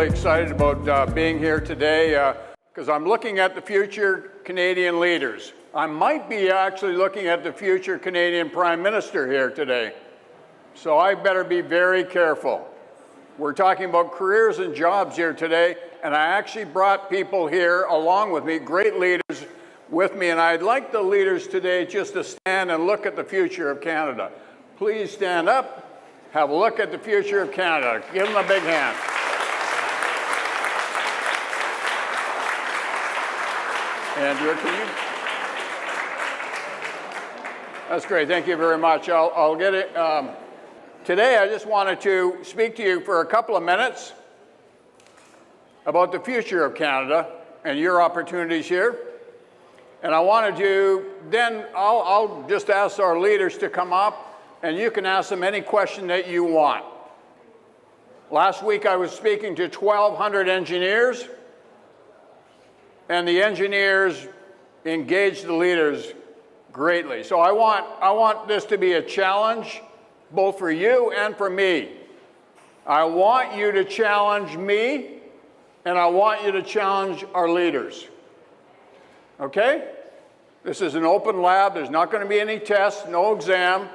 really excited about being here today because I'm looking at the future Canadian leaders. I might be actually looking at the future Canadian Prime Minister here today. So I better be very careful. We're talking about careers and jobs here today, and I actually brought people here along with me, great leaders with me, and I'd like the leaders today just to stand and look at the future of Canada. Please stand up, have a look at the future of Canada. Give them a big hand. Andrew, can you? That's great, thank you very much. I'll get it. Today, I just wanted to speak to you for a couple of minutes about the future of Canada and your opportunities here. And I wanted to, then I'll just ask our leaders to come up and you can ask them any question that you want. Last week, I was speaking to 1,200 engineers, and the engineers engaged the leaders greatly. So I want this to be a challenge both for you and for me. I want you to challenge me, and I want you to challenge our leaders. Okay? This is an open lab. There's not going to be any tests, no exam,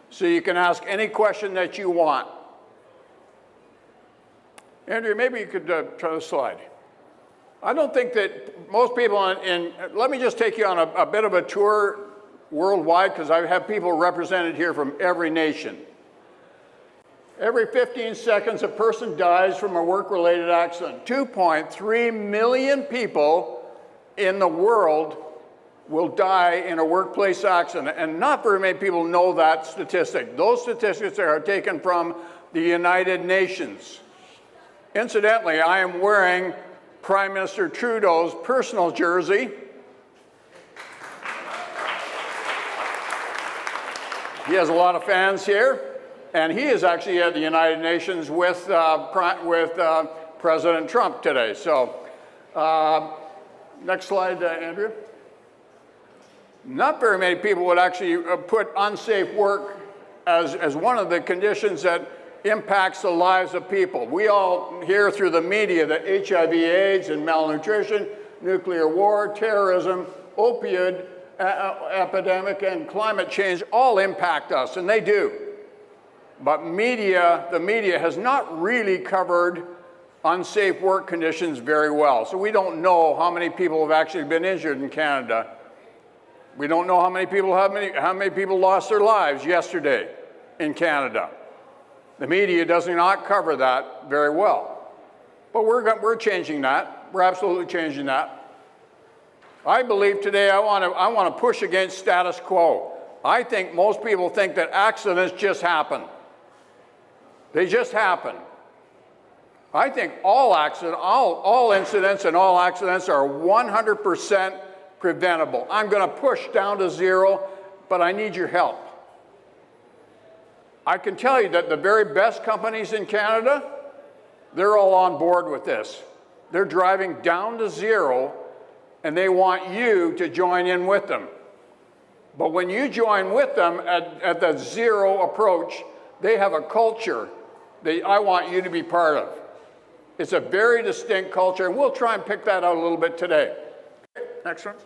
so you can ask any question that you want. Andrew, maybe you could try the slide. I don't think that most people let me just take you on a bit of a tour worldwide, because I have people represented here from every nation. Every 15 seconds, a person dies from a work-related accident. 2.3 million people in the world will die in a workplace accident, and not very many people know that statistic. Those statistics are taken from the United Nations. Incidentally, I am wearing Prime Minister Trudeau's personal jersey. He has a lot of fans here, and he is actually at the United Nations with President Trump today. So, next slide, Andrew. Not very many people would actually put unsafe work as one of the conditions that impacts the lives of people. We all hear through the media that HIV/AIDS and malnutrition, nuclear war, terrorism, opioid epidemic, and climate change all impact us, and they do. But the media has not really covered unsafe work conditions very well. So we don't know how many people have actually been injured in Canada. We don't know how many people lost their lives yesterday in Canada. The media does not cover that very well. But we're changing that. We're absolutely changing that. I believe today I want to push against status quo. I think most people think that accidents just happen. They just happen. I think all incidents and all accidents are 100% preventable. I'm going to push down to zero, but I need your help. I can tell you that the very best companies in Canada, they're all on board with this. They're driving down to zero, and they want you to join in with them. But when you join with them at the zero approach, they have a culture that I want you to be part of. It's a very distinct culture, and we'll try and pick that out a little bit today. Next one.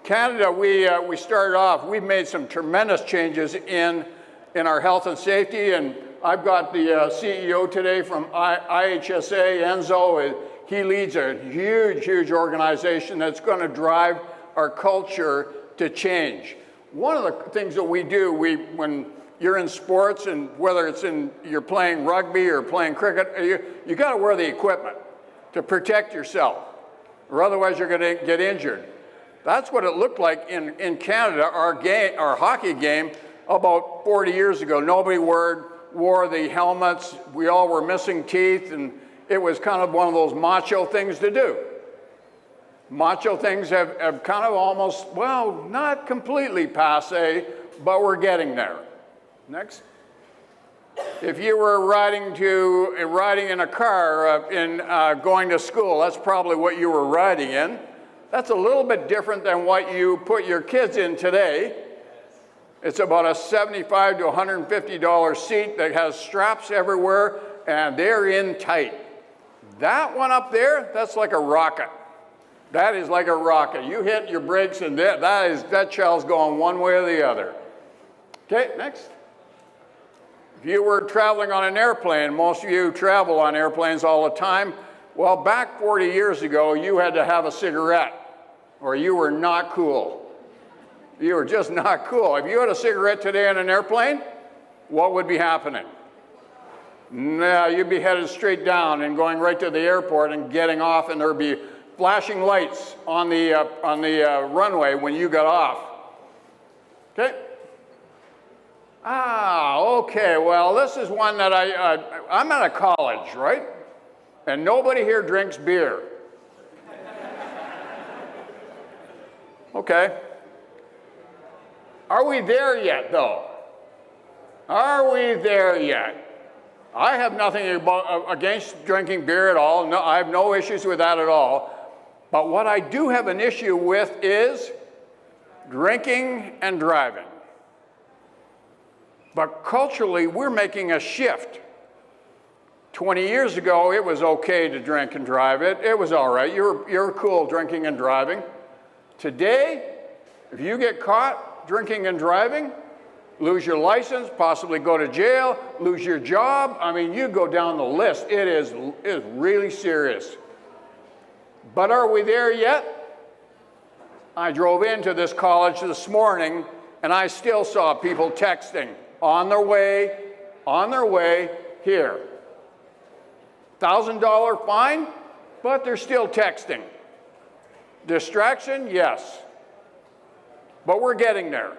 Canada, we started off, we've made some tremendous changes in our health and safety, and I've got the CEO today from IHSA, Enzo. He leads a huge, huge organization that's going to drive our culture to change. One of the things that we do, when you're in sports, and whether it's you're playing rugby or playing cricket, you got to wear the equipment to protect yourself, or otherwise you're going to get injured. That's what it looked like in Canada, our hockey game, about 40 years ago. Nobody wore the helmets. We all were missing teeth, and it was kind of one of those macho things to do. Macho things have kind of almost, well, not completely passé, but we're getting there. Next. If you were riding in a car going to school, that's probably what you were riding in. That's a little bit different than what you put your kids in today. It's about a $75 to $150 seat that has straps everywhere, and they're in tight. That one up there, that's like a rocket. That is like a rocket. You hit your brakes and that shell's going one way or the other. Okay, next. If you were traveling on an airplane, most of you travel on airplanes all the time. Well, back 40 years ago, you had to have a cigarette or you were not cool. You were just not cool. If you had a cigarette today on an airplane, what would be happening? No, you'd be headed straight down and going right to the airport and getting off, and there'd be flashing lights on the runway when you got off. Okay? Okay, well, this is one that I'm at a college, right? And nobody here drinks beer. Okay. Are we there yet, though? Are we there yet? I have nothing against drinking beer at all. No, I have no issues with that at all. But what I do have an issue with is drinking and driving. But culturally, we're making a shift. 20 years ago, it was okay to drink and drive. It was all right. You're cool drinking and driving. Today, if you get caught drinking and driving, lose your license, possibly go to jail, lose your job. I mean, you go down the list. It is really serious. But are we there yet? I drove into this college this morning, and I still saw people texting on their way here. $1,000 fine, but they're still texting. Distraction, yes. But we're getting there.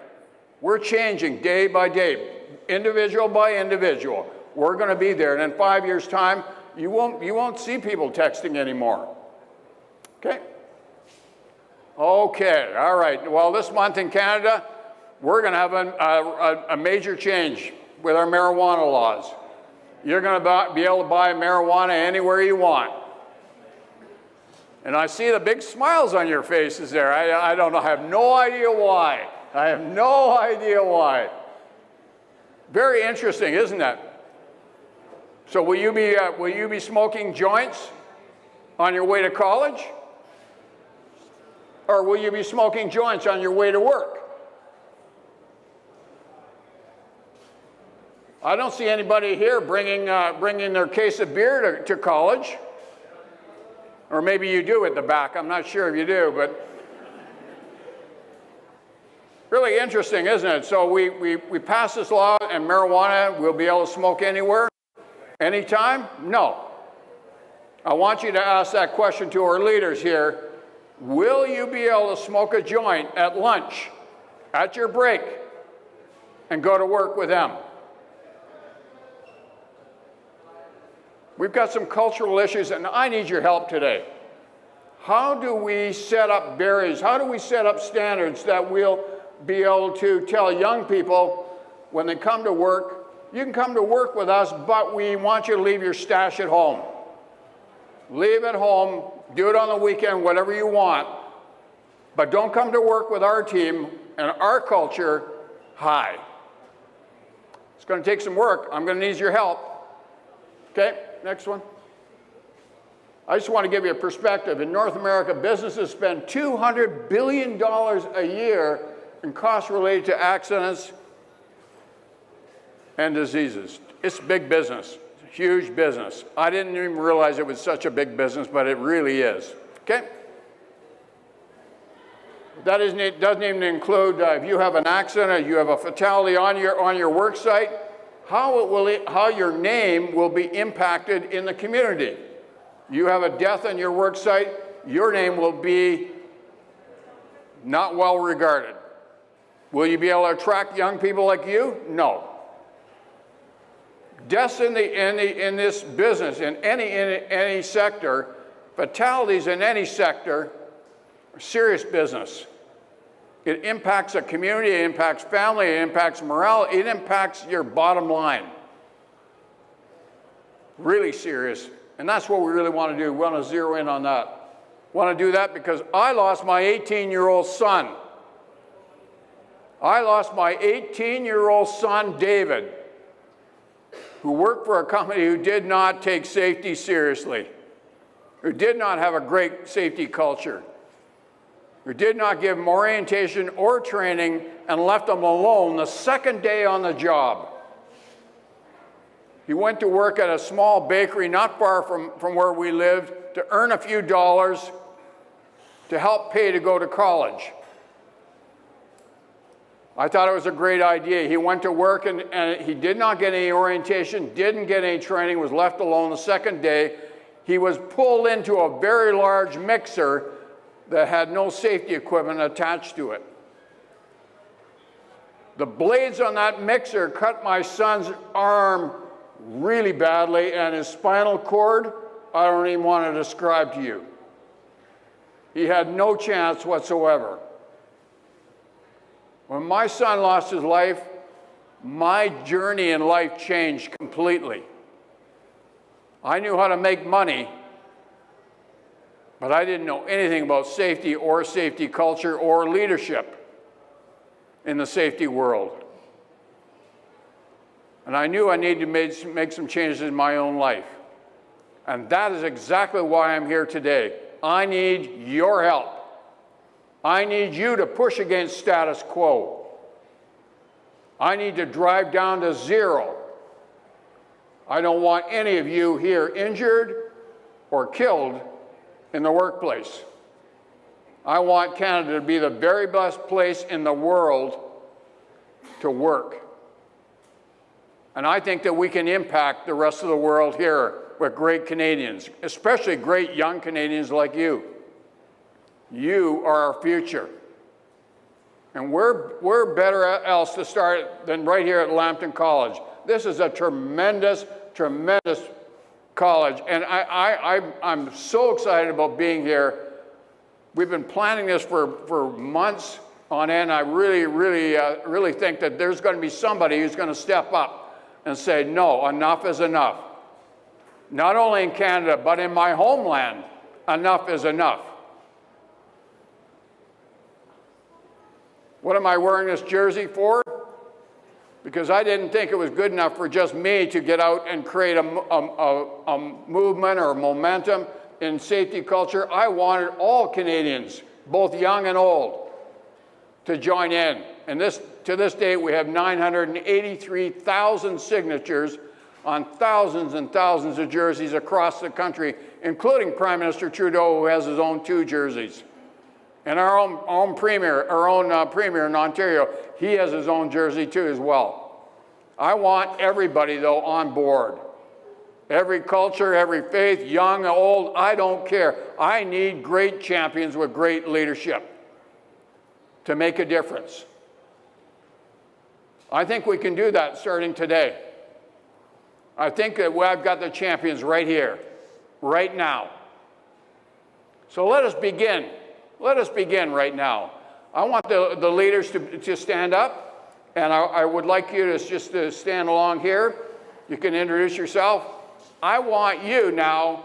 We're changing day by day, individual by individual. We're going to be there, and in 5 years' time, you won't see people texting anymore. Okay? Okay, all right. Well, this month in Canada, we're going to have a major change with our marijuana laws. You're going to be able to buy marijuana anywhere you want. And I see the big smiles on your faces there. I don't know. I have no idea why. I have no idea why. Very interesting, isn't it? So will you be smoking joints on your way to college? Or will you be smoking joints on your way to work? I don't see anybody here bringing their case of beer to college. Or maybe you do at the back. I'm not sure if you do, but really interesting, isn't it? So we pass this law, and marijuana will be able to smoke anywhere, anytime? No. I want you to ask that question to our leaders here. Will you be able to smoke a joint at lunch, at your break, and go to work with them? We've got some cultural issues, and I need your help today. How do we set up barriers? How do we set up standards that we'll be able to tell young people when they come to work, you can come to work with us, but we want you to leave your stash at home. Leave it home, do it on the weekend, whatever you want, but don't come to work with our team and our culture high. It's going to take some work. I'm going to need your help. Okay, next one. I just want to give you a perspective. In North America, businesses spend $200 billion a year in costs related to accidents and diseases. It's big business, huge business. I didn't even realize it was such a big business, but it really is. Okay? That doesn't even include if you have an accident or you have a fatality on your work site, how your name will be impacted in the community. You have a death on your work site, your name will be not well regarded. Will you be able to attract young people like you? No. Deaths in this business, in any sector, fatalities in any sector, are serious business. It impacts a community, it impacts family, it impacts morale, it impacts your bottom line. Really serious. And that's what we really want to do. We want to zero in on that. We want to do that because I lost my 18-year-old son. I lost my 18-year-old son, David, who worked for a company who did not take safety seriously. who did not have a great safety culture, who did not give them orientation or training and left them alone the second day on the job. He went to work at a small bakery not far from where we lived to earn a few dollars to help pay to go to college. I thought it was a great idea. He went to work and he did not get any orientation, didn't get any training, was left alone the second day. He was pulled into a very large mixer that had no safety equipment attached to it. The blades on that mixer cut my son's arm really badly, and his spinal cord, I don't even want to describe to you. He had no chance whatsoever. When my son lost his life, my journey in life changed completely. I knew how to make money, but I didn't know anything about safety or safety culture or leadership in the safety world. And I knew I needed to make some changes in my own life. And that is exactly why I'm here today. I need your help. I need you to push against status quo. I need to drive down to zero. I don't want any of you here injured or killed in the workplace. I want Canada to be the very best place in the world to work. And I think that we can impact the rest of the world here with great Canadians, especially great young Canadians like you. You are our future. And we're better else to start than right here at Lambton College. This is a tremendous, tremendous college. And I'm so excited about being here. We've been planning this for months on end. I really think that there's going to be somebody who's going to step up and say, no, enough is enough. Not only in Canada, but in my homeland, enough is enough. What am I wearing this jersey for? Because I didn't think it was good enough for just me to get out and create a movement or momentum in safety culture. I wanted all Canadians, both young and old, to join in. And to this date, we have 983,000 signatures on thousands and thousands of jerseys across the country, including Prime Minister Trudeau, who has his own 2 jerseys. And our own premier in Ontario, he has his own jersey too as well. I want everybody, though, on board. Every culture, every faith, young, old, I don't care. I need great champions with great leadership to make a difference. I think we can do that starting today. I think that I've got the champions right here, right now. So let us begin. Let us begin right now. I want the leaders to stand up, and I would like you to just to stand along here. You can introduce yourself. I want you now,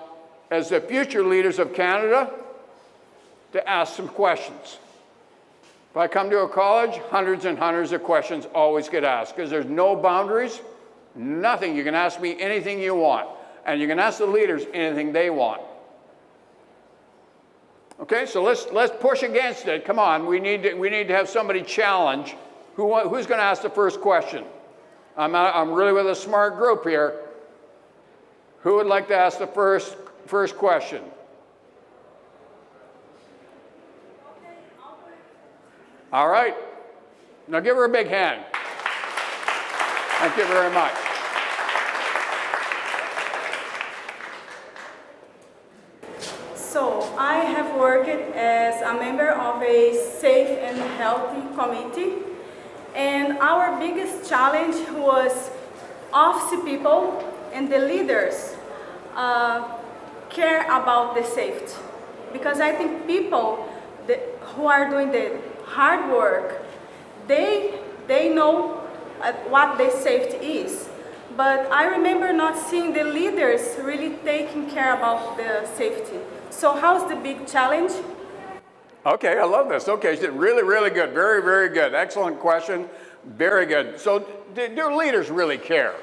as the future leaders of Canada, to ask some questions. If I come to a college, hundreds and hundreds of questions always get asked, because there's no boundaries, nothing. You can ask me anything you want, and you can ask the leaders anything they want. Okay, so let's push against it. Come on, we need to have somebody challenge. Who's going to ask the first question? I'm really with a smart group here. Who would like to ask the first question? All right. Now give her a big hand. Thank you very much. So I have worked as a member of a safe and healthy committee, and our biggest challenge was office people and the leaders care about the safety, because I think people who are doing the hard work, they know what the safety is. But I remember not seeing the leaders really taking care about the safety. So how's the big challenge? Okay, I love this. Okay, really, really good. Very, very good. Excellent question. Very good. So do leaders really care?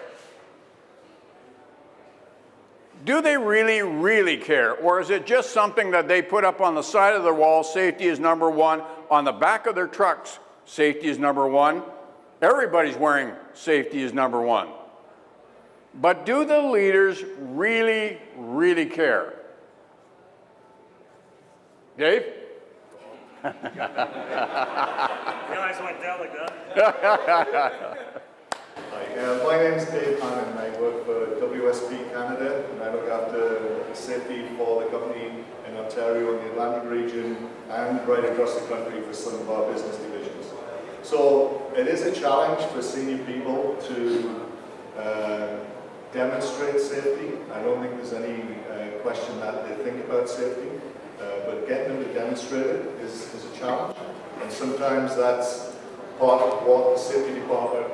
Do they really, really care? Or is it just something that they put up on the side of their wall, safety is number one, on the back of their trucks, safety is number one, everybody's wearing safety is number one. But do the leaders really, really care? Dave? You guys went down like that? Hi, my name is Dave Hannon. I work for WSP Canada, and I look after safety for the company in Ontario, in the Atlantic region, and right across the country for some of our business divisions. So it is a challenge for senior people to demonstrate safety. I don't think there's any question that they think about safety, but getting them to demonstrate it is a challenge, and sometimes that's part of what the safety department,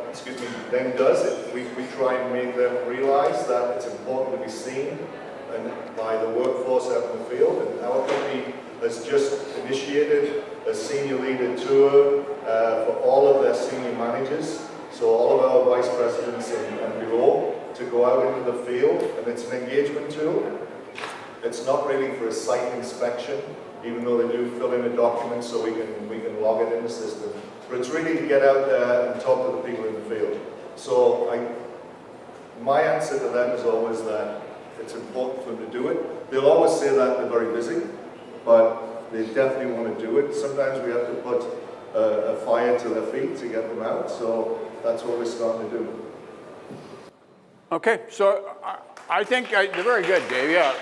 then does it. We try and make them realize that it's important to be seen by the workforce out in the field. And our company has just initiated a senior leader tour for all of their senior managers, so all of our vice presidents and below, to go out into the field, and it's an engagement tool. It's not really for a site inspection, even though they do fill in a document so we can log it in the system. But it's really to get out there and talk to the people in the field. So my answer to them is always that it's important for them to do it. They'll always say that they're very busy, but they definitely want to do it. Sometimes we have to put a fire to their feet to get them out, so that's what we're starting to do. Okay, so I think they're very good, Dave, yeah.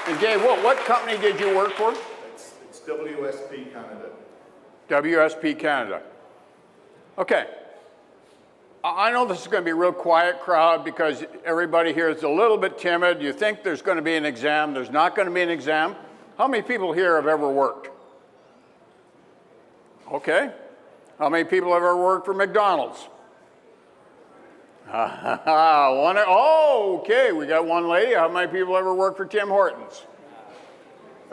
And Dave, what company did you work for? It's WSP Canada. WSP Canada. Okay. I know this is going to be a real quiet crowd because everybody here is a little bit timid. You think there's going to be an exam. There's not going to be an exam. How many people here have ever worked? Okay. How many people have ever worked for McDonald's? One. Oh, okay. We got one lady. How many people ever worked for Tim Hortons?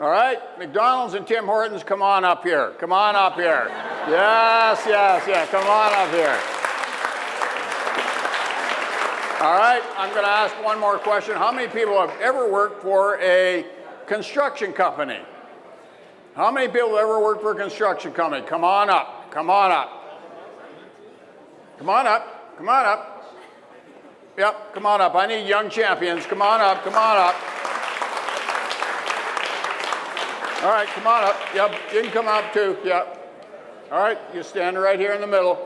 All right, McDonald's and Tim Hortons, come on up here. Come on up here. Yes, come on up here. All right, I'm going to ask one more question. How many people have ever worked for a construction company? How many people have ever worked for a construction company? Come on up. Come on up. Come on up. Come on up. Yep, come on up. I need young champions. Come on up. Come on up. All right, come on up. Yep, you can come up too. Yep. All right, you stand right here in the middle.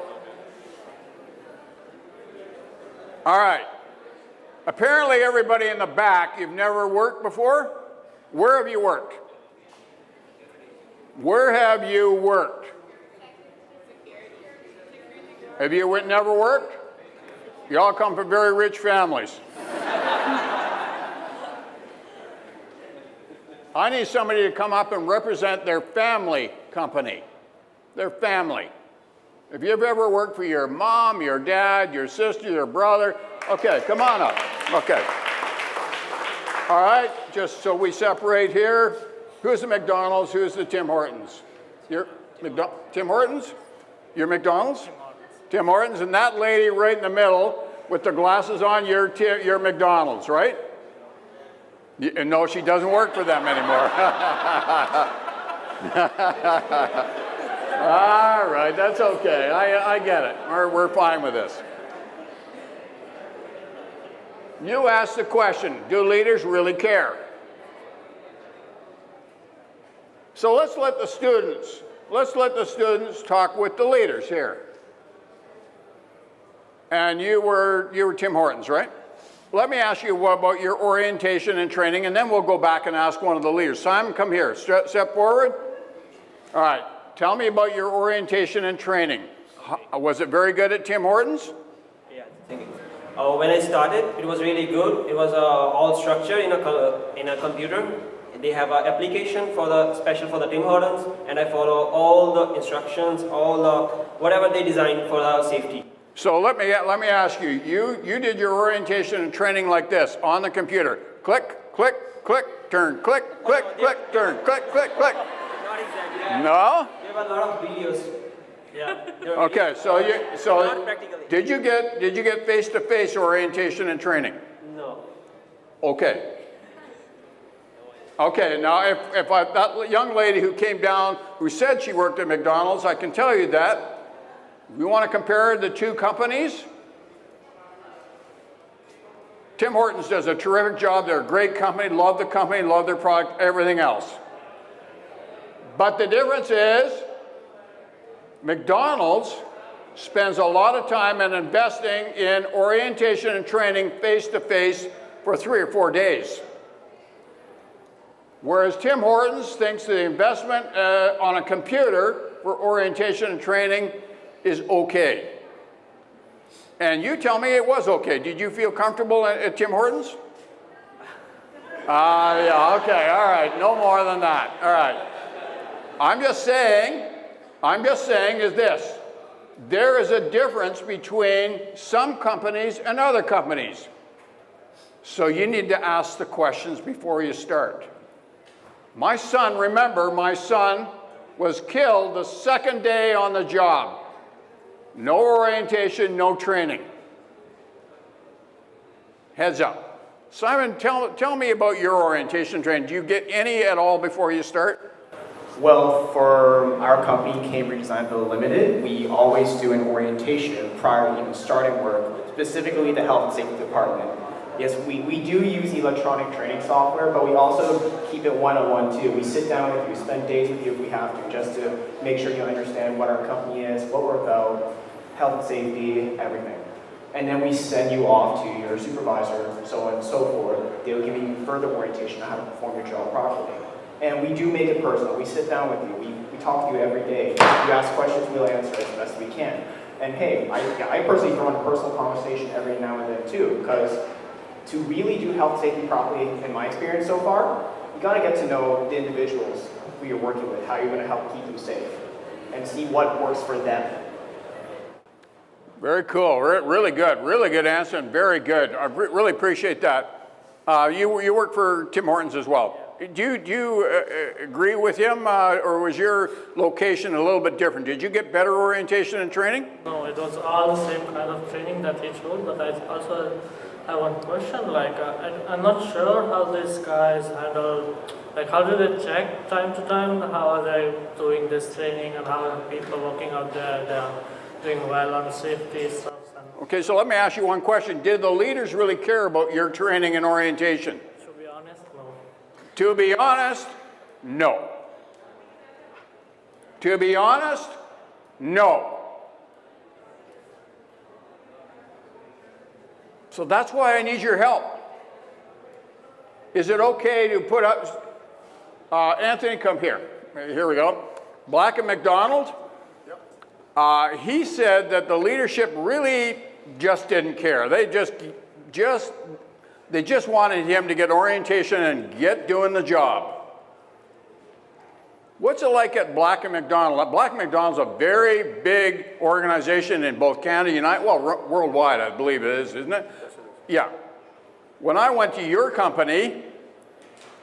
All right. Apparently everybody in the back, you've never worked before? Where have you worked? Where have you worked? Have you never worked? You all come from very rich families. I need somebody to come up and represent their family company, their family. If you've ever worked for your mom, your dad, your sister, your brother, okay, come on up. Okay. All right, just so we separate here, who's the McDonald's, who's the Tim Hortons? You're Tim Hortons? You're McDonald's? Tim Hortons, and that lady right in the middle with the glasses on, you're McDonald's, right? No, she doesn't work for them anymore. All right, that's okay. I get it. We're fine with this. You asked the question, do leaders really care? So let's let the students talk with the leaders here. And you were Tim Hortons, right? Let me ask you about your orientation and training, and then we'll go back and ask one of the leaders. Simon, come here. Step forward. All right. Tell me about your orientation and training. Was it very good at Tim Hortons? Yeah, thank you. When I started, it was really good. It was all structured in a computer. They have an application special for the Tim Hortons, and I follow all the instructions, whatever they designed for the safety. So let me ask you. You did your orientation and training like this on the computer. Click, click, click, turn, click, click, click, turn, click, click, click. Not exactly. No? There were a lot of videos. Yeah. Okay, so did you get face-to-face orientation and training? No. Okay. Okay, now that young lady who came down who said she worked at McDonald's, I can tell you that. If you want to compare the two companies, Tim Hortons does a terrific job. They're a great company, love their product, everything else. But the difference is McDonald's spends a lot of time in investing in orientation and training face-to-face for 3 or 4 days. Whereas Tim Hortons thinks the investment on a computer for orientation and training is okay. And you tell me it was okay. Did you feel comfortable at Tim Hortons? Yeah, okay, all right, no more than that, all right. I'm just saying is this. There is a difference between some companies and other companies. So you need to ask the questions before you start. My son, remember, my son was killed the second day on the job. No orientation, no training. Heads up. Simon, tell me about your orientation training. Do you get any at all before you start? Well, for our company, Cambridge Design Build Limited, we always do an orientation prior to even starting work, specifically the health and safety department. Yes, we do use electronic training software, but we also keep it one-on-one too. We sit down with you, spend days with you if we have to, just to make sure you understand what our company is, what we're about, health and safety, everything. And then we send you off to your supervisor, so on and so forth. They'll give you further orientation on how to perform your job properly. And we do make it personal. We sit down with you. We talk to you every day. You ask questions, we'll answer as best we can. And hey, I personally throw in a personal conversation every now and then too, because to really do health safety properly, in my experience so far, you got to get to know the individuals who you're working with, how you're going to help keep them safe, and see what works for them. Very cool. Really good answer, and very good. I really appreciate that. You work for Tim Hortons as well. Do you agree with him, or was your location a little bit different? Did you get better orientation and training? No, it was all the same kind of training that he showed, but I also have one question. Like, I'm not sure how these guys handle, like, how do they check time to time? How are they doing this training, and how are people working out there? They're doing well on safety stuff. Okay, so let me ask you one question. Did the leaders really care about your training and orientation? To be honest, no. To be honest, no. To be honest, no. So that's why I need your help. Is it okay to put up, Anthony, come here. Here we go. Black and McDonald. He said that the leadership really just didn't care. They just wanted him to get orientation and get doing the job. What's it like at Black and McDonald? Black and McDonald's a very big organization in both Canada, worldwide, I believe it is, isn't it? Yes, it is. Yeah. When I went to your company,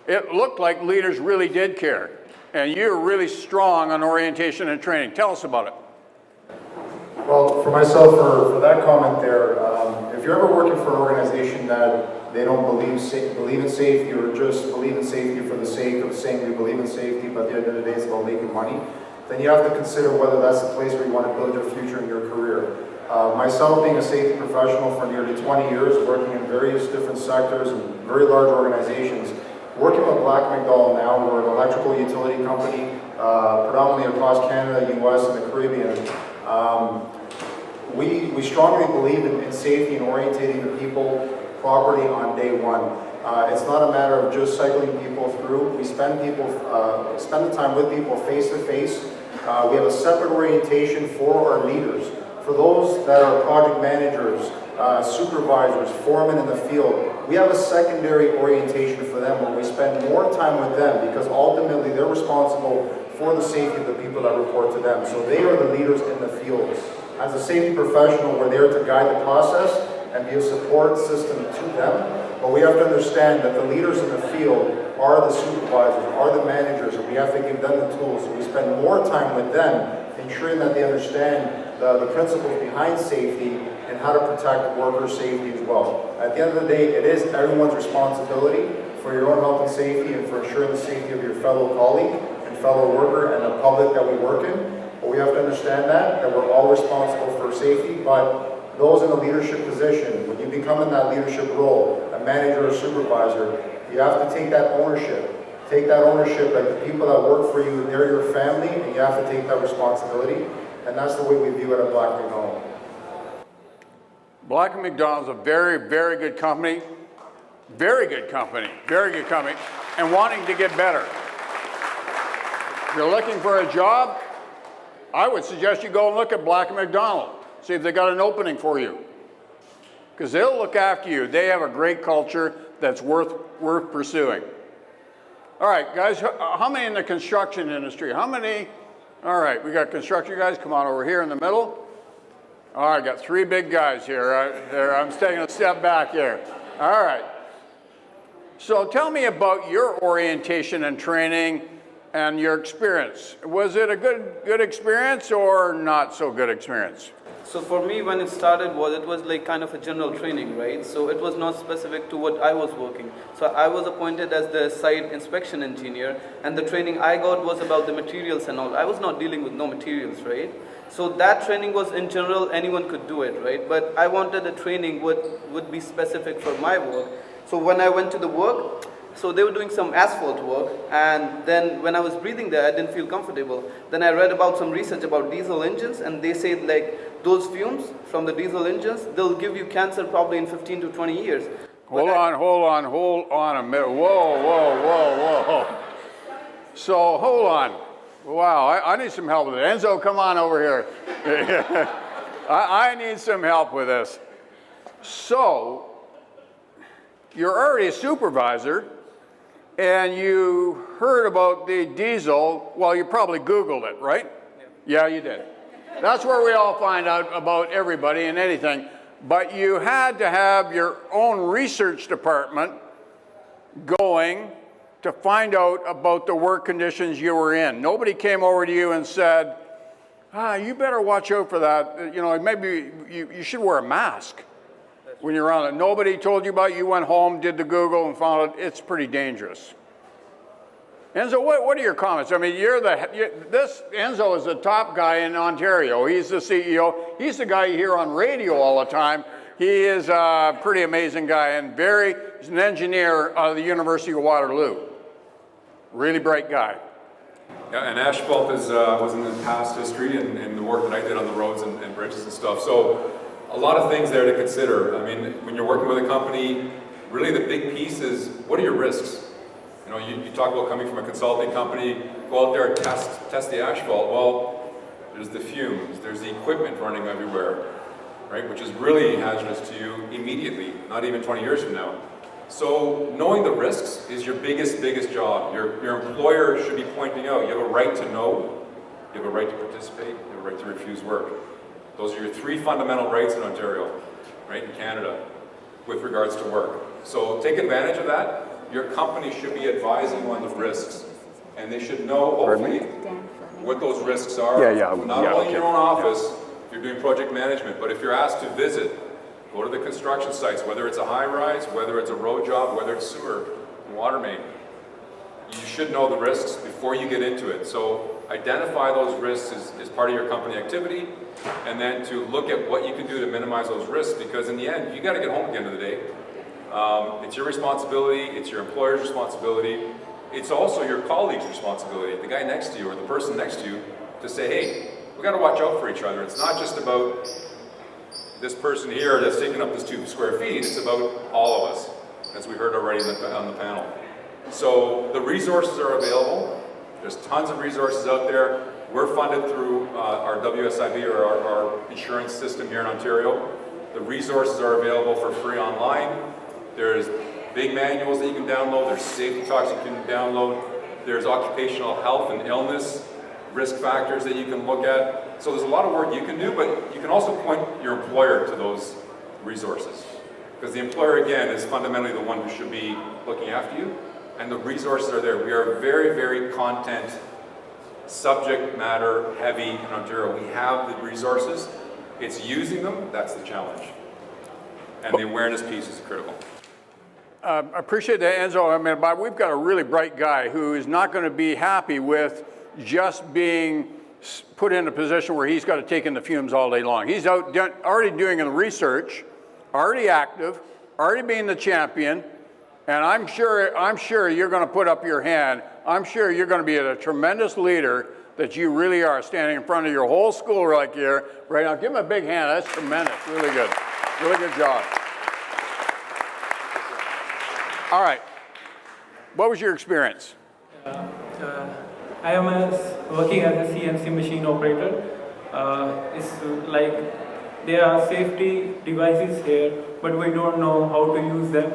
it looked like leaders really did care. And you're really strong on orientation and training. Tell us about it. Well, for myself, for that comment there, if you're ever working for an organization that they don't believe in safety, or just believe in safety for the sake of saying we believe in safety, but at the end of the day it's about making money, then you have to consider whether that's the place where you want to build your future and your career. Myself, being a safety professional for nearly 20 years, working in various different sectors and very large organizations, working with Black McDonald now, we're an electrical utility company, predominantly across Canada, US, and the Caribbean. We strongly believe in safety and orientating the people properly on day one. It's not a matter of just cycling people through. We spend the time with people face to face. We have a separate orientation for our leaders. For those that are project managers, supervisors, foremen in the field, we have a secondary orientation for them where we spend more time with them, because ultimately they're responsible for the safety of the people that report to them. So they are the leaders in the field. As a safety professional, we're there to guide the process and be a support system to them. But we have to understand that the leaders in the field are the supervisors, are the managers, and we have to give them the tools. So we spend more time with them, ensuring that they understand the principles behind safety and how to protect worker safety as well. At the end of the day, it is everyone's responsibility for your own health and safety and for ensuring the safety of your fellow colleague and fellow worker and the public that we work in. But we have to understand that we're all responsible for safety, but those in a leadership position, when you become in that leadership role, a manager or supervisor, you have to take that ownership. Take that ownership that the people that work for you, they're your family, and you have to take that responsibility. And that's the way we view it at Black & McDonald. Black & McDonald is a very, very good company. Very good company. Very good company. And wanting to get better. If you're looking for a job, I would suggest you go and look at Black & McDonald. See if they got an opening for you. Because they'll look after you. They have a great culture that's worth pursuing. All right, guys, how many in the construction industry? How many? All right, we got construction guys. Come on over here in the middle. All right, got 3 big guys here. I'm taking a step back here. All right. So tell me about your orientation and training and your experience. Was it a good experience or not so good experience? So for me, when it started, it was like kind of a general training, right? So it was not specific to what I was working. So I was appointed as the site inspection engineer, and the training I got was about the materials and all. I was not dealing with no materials, right? So that training was in general, anyone could do it, right? But I wanted a training would be specific for my work. So when I went to the work, so they were doing some asphalt work, and then when I was breathing there, I didn't feel comfortable. Then I read about some research about diesel engines, and they said like those fumes from the diesel engines, they'll give you cancer probably in 15 to 20 years. Hold on a minute. Whoa. So hold on. Wow, I need some help with it. Enzo, come on over here. I need some help with this. So, you're already a supervisor, and you heard about the diesel. Well, you probably Googled it, right? Yeah, you did. That's where we all find out about everybody and anything. But you had to have your own research department going to find out about the work conditions you were in. Nobody came over to you and said, you better watch out for that. You know, maybe you should wear a mask when you're on it. Nobody told you about it. You went home, did the Google, and found out it's pretty dangerous. Enzo, what are your comments? I mean, Enzo is the top guy in Ontario. He's the CEO. He's the guy you hear on radio all the time. He is a pretty amazing guy and he's an engineer out of the University of Waterloo. Really bright guy. Yeah, and asphalt was in the past history and the work that I did on the roads and bridges and stuff. So a lot of things there to consider. I mean, when you're working with a company, really the big piece is, what are your risks? You know, you talk about coming from a consulting company, go out there and test the asphalt. Well, there's the fumes, there's the equipment running everywhere, right? Which is really hazardous to you immediately, not even 20 years from now. So knowing the risks is your biggest job. Your employer should be pointing out, you have a right to know, you have a right to participate, you have a right to refuse work. Those are your 3 fundamental rights in Ontario, right, in Canada, with regards to work. So take advantage of that. Your company should be advising you on the risks, and they should know, hopefully, what those risks are. Not only in your own office, if you're doing project management, but if you're asked to visit, go to the construction sites, whether it's a high-rise, whether it's a road job, whether it's sewer and water main. You should know the risks before you get into it. So identify those risks as part of your company activity, and then to look at what you can do to minimize those risks, because in the end, you got to get home at the end of the day. It's your responsibility, it's your employer's responsibility, it's also your colleague's responsibility, the guy next to you or the person next to you, to say, hey, we got to watch out for each other. It's not just about this person here that's taking up this 2 square feet, it's about all of us, as we heard already on the panel. So the resources are available. There's tons of resources out there. We're funded through our WSIB, or our insurance system here in Ontario. The resources are available for free online. There's big manuals that you can download. There's safety talks you can download. There's occupational health and illness risk factors that you can look at. So there's a lot of work you can do, but you can also point your employer to those resources. Because the employer, again, is fundamentally the one who should be looking after you. And the resources are there. We are very, very content, subject matter heavy in Ontario. We have the resources. It's using them, that's the challenge. And the awareness piece is critical. appreciate that, Enzo. I mean, but we've got a really bright guy who is not going to be happy with just being put in a position where he's got to take in the fumes all day long. He's already doing the research, already active, already being the champion, and I'm sure you're going to put up your hand. I'm sure you're going to be a tremendous leader that you really are, standing in front of your whole school right here, right now. Give him a big hand. That's tremendous. Really good. Really good job. All right. What was your experience? I am working as a CNC machine operator. It's like there are safety devices here, but we don't know how to use them.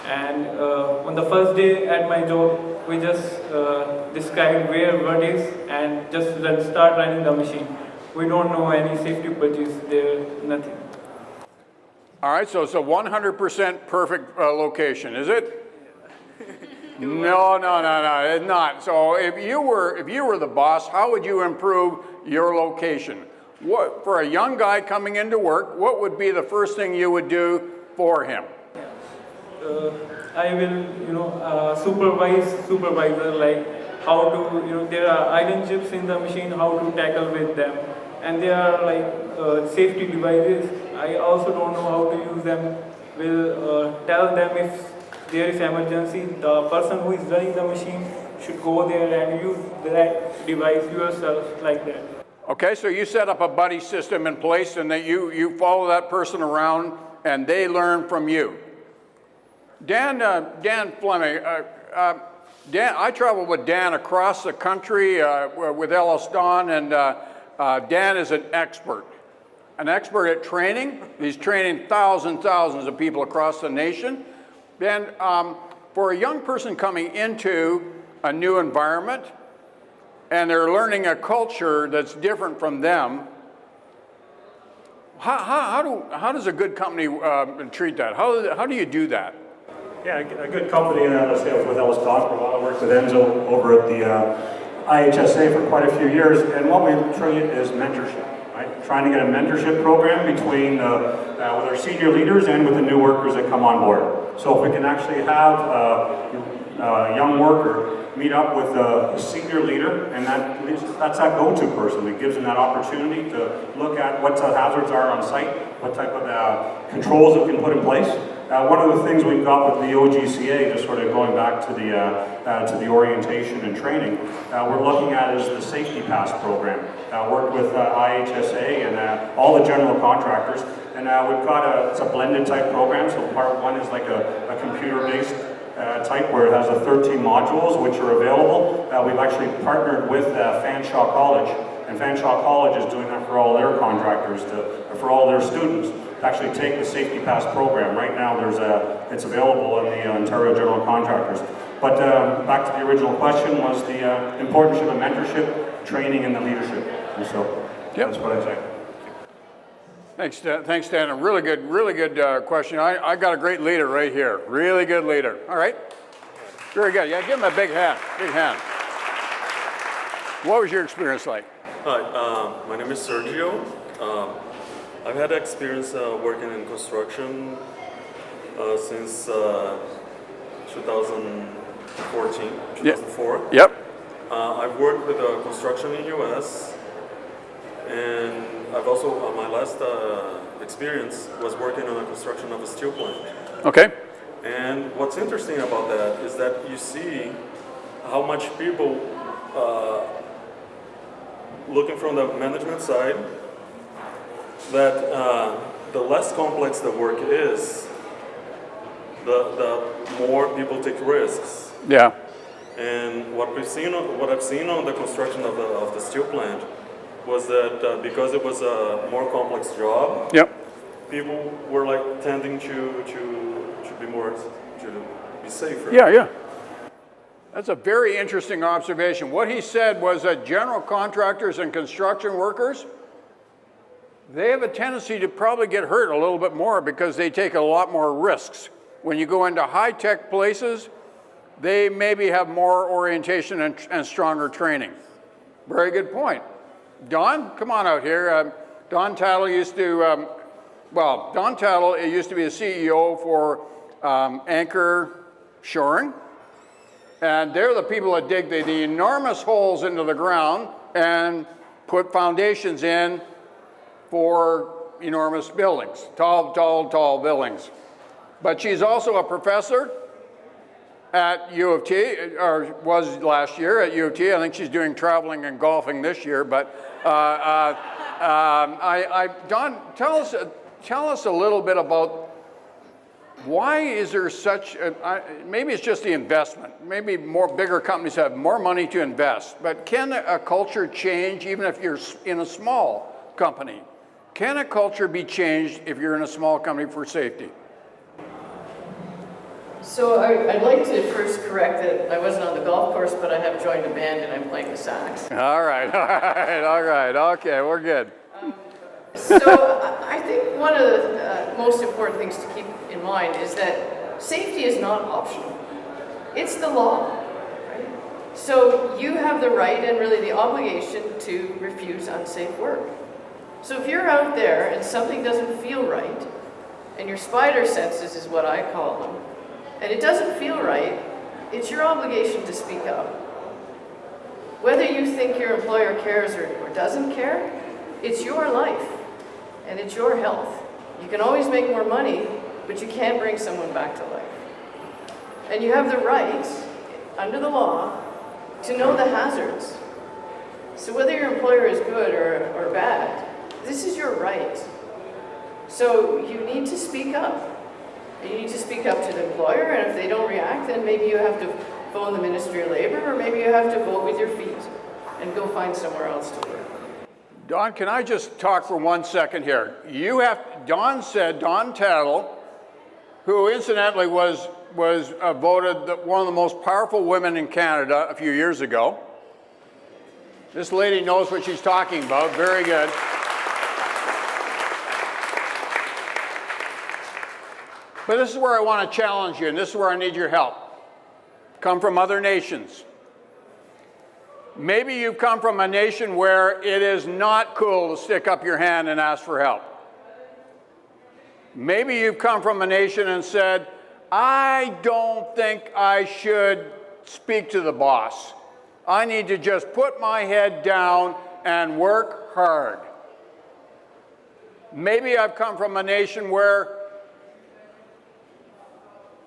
And on the first day at my job, we just described where what is and just start running the machine. We don't know any safety budgets there, nothing. All right, so it's a 100% perfect location, is it? No, it's not. So if you were the boss, how would you improve your location? What, for a young guy coming into work, what would be the first thing you would do for him? I will, supervisor, like how to, there are iron chips in the machine, how to tackle with them. And there are like safety devices. I also don't know how to use them. Will tell them if there is emergency. The person who is running the machine should go there and use that device yourself, like that. Okay, so you set up a buddy system in place, and that you follow that person around, and they learn from you. Dan Fleming, Dan, I traveled with Dan across the country with Ellis Don, and Dan is an expert at training. He's training thousands of people across the nation. Dan, for a young person coming into a new environment, and they're learning a culture that's different from them, how does a good company treat that? How do you do that? Yeah, a good company, I was with Ellis Don for a while. I worked with Enzo over at the IHSA for quite a few years, and what we treat is mentorship, right? Trying to get a mentorship program between with our senior leaders and with the new workers that come on board. So if we can actually have a young worker meet up with a senior leader, and that's that go-to person that gives them that opportunity to look at what the hazards are on site, what type of controls that we can put in place. One of the things we've got with the OGCA, just sort of going back to the orientation and training, we're looking at is the Safety Pass program. Worked with IHSA and all the general contractors, and we've got it's a blended type program. So part one is like a computer-based type where it has 13 modules which are available. We've actually partnered with Fanshawe College, and Fanshawe College is doing that for all their contractors, for all their students, to actually take the Safety Pass program. Right now it's available in the Ontario General Contractors. But back to the original question was the importance of the mentorship, training, and the leadership. And so that's what I say. Thanks, Dan. A really good question. I got a great leader right here. Really good leader. All right. Very good. Yeah, give him a big hand. Big hand. What was your experience like? Hi, my name is Sergio. I've had experience working in construction since 2014, 2004. Yep. I've worked with construction in U.S. and I've also, my last experience was working on the construction of a steel plant. Okay. And what's interesting about that is that you see how much people, looking from the management side, that the less complex the work is, the more people take risks. Yeah. And what I've seen on the construction of the steel plant was that because it was a more complex job, yep, people were like tending to be safer. Yeah. That's a very interesting observation. What he said was that general contractors and construction workers, they have a tendency to probably get hurt a little bit more because they take a lot more risks. When you go into high-tech places, they maybe have more orientation and stronger training. Very good point. Don, come on out here. Don Tattle used to, Don Tattle used to be a CEO for anchor shoring. And they're the people that dig the enormous holes into the ground and put foundations in for enormous buildings, tall buildings. But she's also a professor at U of T, or was last year at U of T. I think she's doing traveling and golfing this year. But Don, tell us a little bit about why is there such, maybe it's just the investment. Maybe bigger companies have more money to invest. But can a culture change even if you're in a small company? Can a culture be changed if you're in a small company for safety? So I'd like to first correct that I wasn't on the golf course, but I have joined a band and I'm playing the sax. All right, okay, we're good. So I think one of the most important things to keep in mind is that safety is not optional. It's the law, right? So you have the right and really the obligation to refuse unsafe work. So if you're out there and something doesn't feel right, and your spider senses is what I call them, and it doesn't feel right, it's your obligation to speak up. Whether you think your employer cares or doesn't care, it's your life and it's your health. You can always make more money, but you can't bring someone back to life. And you have the right, under the law, to know the hazards. So whether your employer is good or bad, this is your right. So you need to speak up. You need to speak up to the employer, and if they don't react, then maybe you have to phone the Ministry of Labor, or maybe you have to vote with your feet and go find somewhere else to work. Don, can I just talk for 1 second here? Don Tattle, who incidentally was voted one of the most powerful women in Canada a few years ago. This lady knows what she's talking about, very good. But this is where I want to challenge you, and this is where I need your help. Come from other nations. Maybe you've come from a nation where it is not cool to stick up your hand and ask for help. Maybe you've come from a nation and said, I don't think I should speak to the boss. I need to just put my head down and work hard. Maybe I've come from a nation where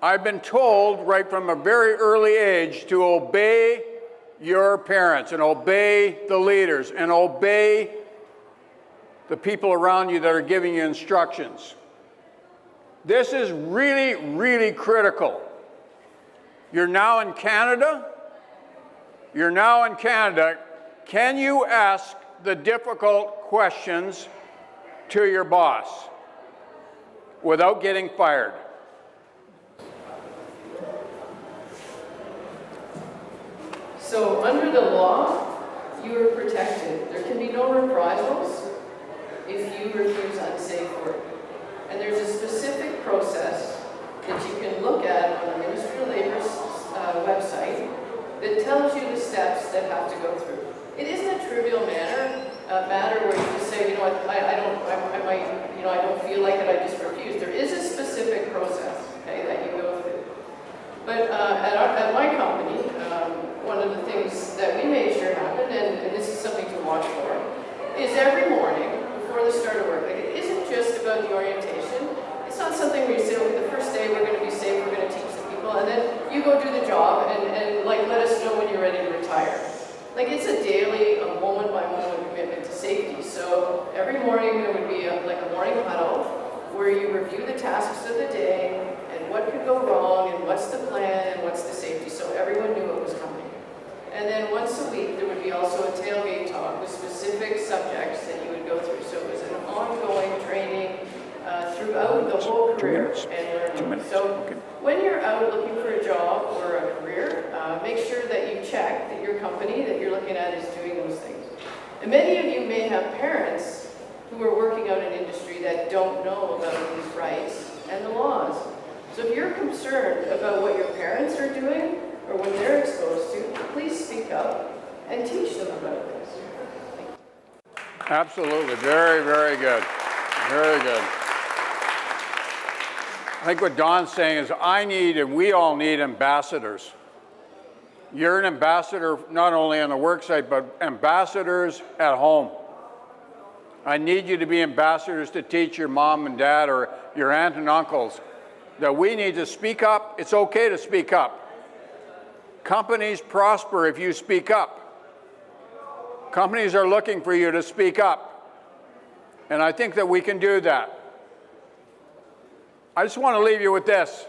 I've been told right from a very early age to obey your parents and obey the leaders and obey the people around you that are giving you instructions. This is really, really critical. You're now in Canada. Can you ask the difficult questions to your boss without getting fired? So under the law, you are protected. There can be no reprisals if you refuse unsafe work. And there's a specific process that you can look at on the Ministry of Labor's website that tells you the steps that have to go through. It isn't a trivial matter where you just say, you know what, I don't feel like it, I just refuse. There is a specific process, okay, that you go through. But at my company, one of the things that we made sure happened, and this is something to watch for, is every morning before the start of work, like it isn't just about the orientation. It's not something where you say, okay, the first day we're going to be safe, we're going to teach the people, and then you go do the job and like let us know when you're ready to retire. Like it's a daily, a moment-by-moment commitment to safety. So every morning there would be like a morning huddle where you review the tasks of the day and what could go wrong and what's the plan and what's the safety. So everyone knew what was coming. And then once a week there would be also a tailgate talk with specific subjects that you would go through. So it was an ongoing training throughout the whole career and learning. So when you're out looking for a job or a career, make sure that you check that your company that you're looking at is doing those things. And many of you may have parents who are working out in industry that don't know about these rights and the laws. So if you're concerned about what your parents are doing or what they're exposed to, please speak up and teach them about this. Absolutely. Very, very good. Very good. I think what Don's saying is I need and we all need ambassadors. You're an ambassador not only on the work site, but ambassadors at home. I need you to be ambassadors to teach your mom and dad or your aunt and uncles that we need to speak up. It's okay to speak up. Companies prosper if you speak up. Companies are looking for you to speak up. And I think that we can do that. I just want to leave you with this.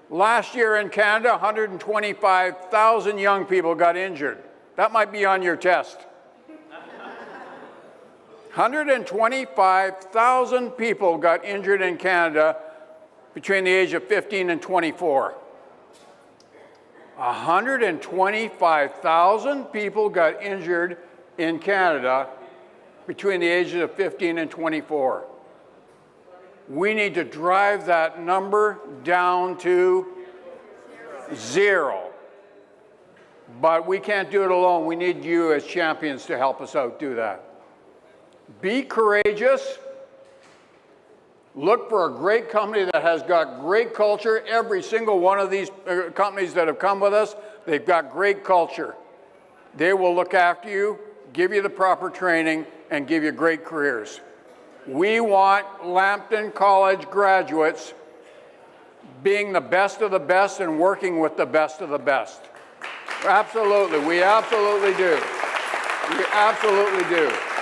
Last year in Canada, 125,000 young people got injured. That might be on your test. 125,000 people got injured in Canada between the age of 15 and 24. 125,000 people got injured in Canada between the ages of 15 and 24. We need to drive that number down to 0. But we can't do it alone. We need you as champions to help us out do that. Be courageous. Look for a great company that has got great culture. Every single one of these companies that have come with us, they've got great culture. They will look after you, give you the proper training, and give you great careers. We want Lambton College graduates being the best of the best and working with the best of the best. Absolutely, we absolutely do. We absolutely do.